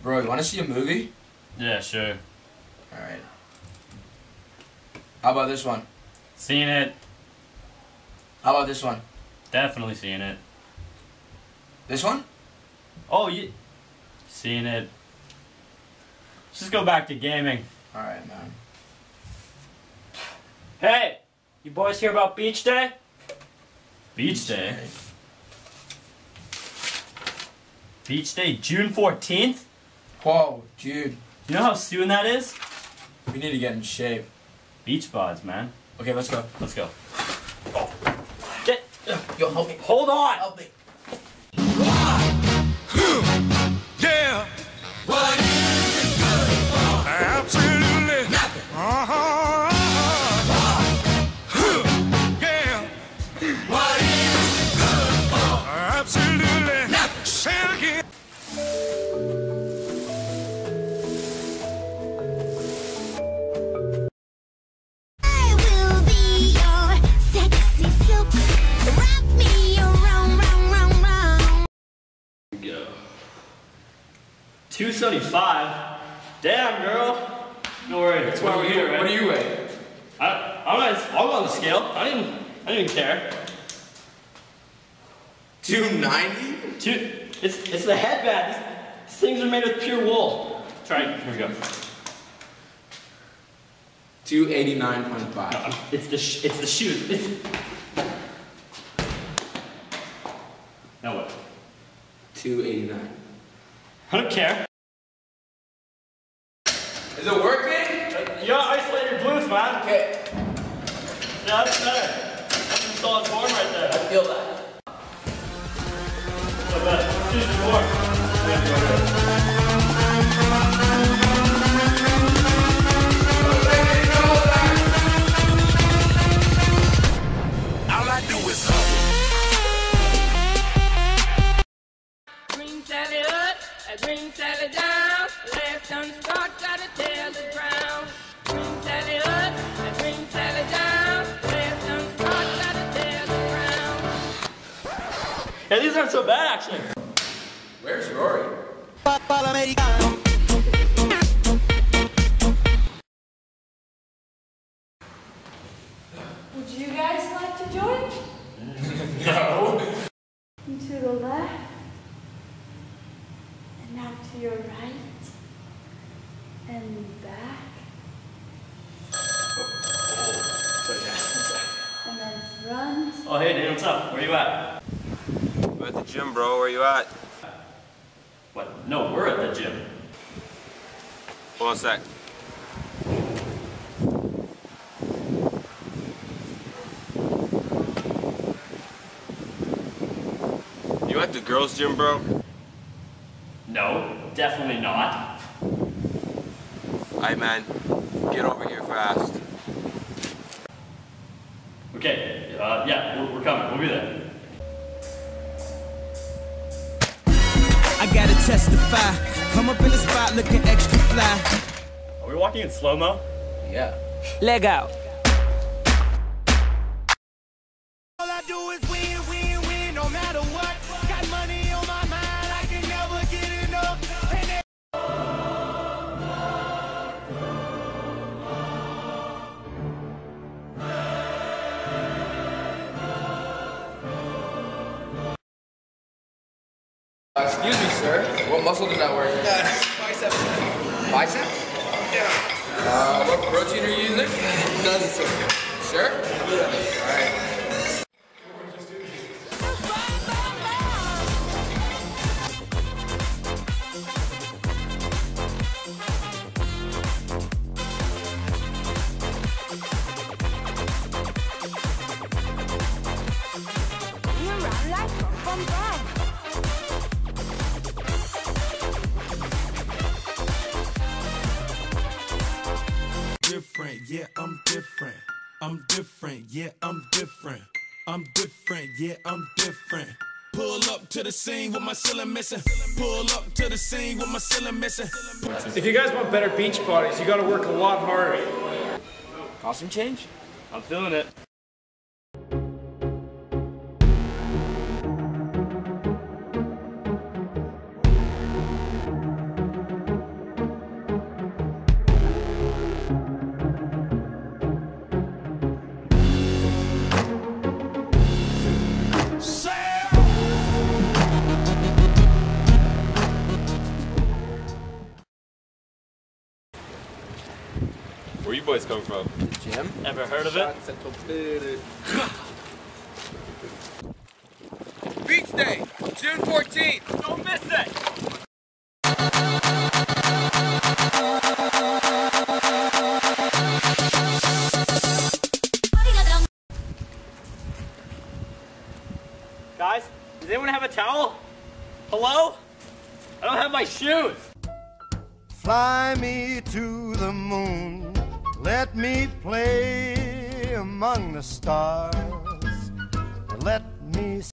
Bro, you want to see a movie? Yeah, sure. Alright. How about this one? Seen it. How about this one? Definitely seen it. This one? Oh, yeah. Seen it. Let's just go back to gaming. Alright, man. Hey! You boys hear about Beach Day? Beach Day? Beach Day, June 14th? Whoa, dude. You know how soon that is? We need to get in shape. Beach bods, man. Okay, let's go. Let's go. Get. Yo, help me. Hold on! Help me. Yeah. What is it good for? Absolutely nothing. Yeah. What is it good for? Absolutely nothing. Say it again. I will be your sexy silk. Wrap me around, round, round, round. Go. 275? Damn, girl. Don't worry, that's why we're here, right? What do you weigh? I'll go on the scale. I didn't even care. 290? It's the headband. These things are made with pure wool. Try it. Here we go. 289.5. No, it's the shoe. Now what? 289. I don't care. Is it working? You gotta isolate your glutes, man. Okay. Yeah, that's better. That's some solid form right there. I feel that. Look at that. Choose your form. All I do is hustle. Green Sally up, a green Sally down. Last done start, gotta tell the ground. Green Sally up, a green Sally down. Last done start, gotta tell the ground. Hey, these aren't so bad, actually. Where's Rory? Would you guys like to join? No. To the left. And now to your right. And back. And then front. Oh, hey, Dan, what's up? Where you at? We're at the gym, bro. Where you at? What? No, we're at the gym. Hold on a sec. You at the girls' gym, bro? No, definitely not. Alright, man. Get over here fast. Okay, yeah, we're coming. We'll be there. I gotta testify. Come up in the spot looking extra fly. Are we walking in slow-mo? Yeah. Leg out. All I do is win, win, win, no matter what. Got money on my mind, I can never get enough. And Excuse me, sir. What muscle does that work? Biceps. Biceps? Yeah. What protein are you using? None, sir. Sure? Yeah. Alright. You're around like bum bum. Different, yeah, I'm different. I'm different, yeah, I'm different. I'm different, yeah, I'm different. Pull up to the scene with my ceiling missing. Pull up to the scene with my ceiling missing. If you guys want better beach bodies, you gotta work a lot harder. Costume change? I'm feeling it. boys come from? The gym? Ever heard of it? Beach Day, June 14th. Don't miss it! Guys, does anyone have a towel? Hello? I don't have my shoes. Fly me to the moon, let me play among the stars, let me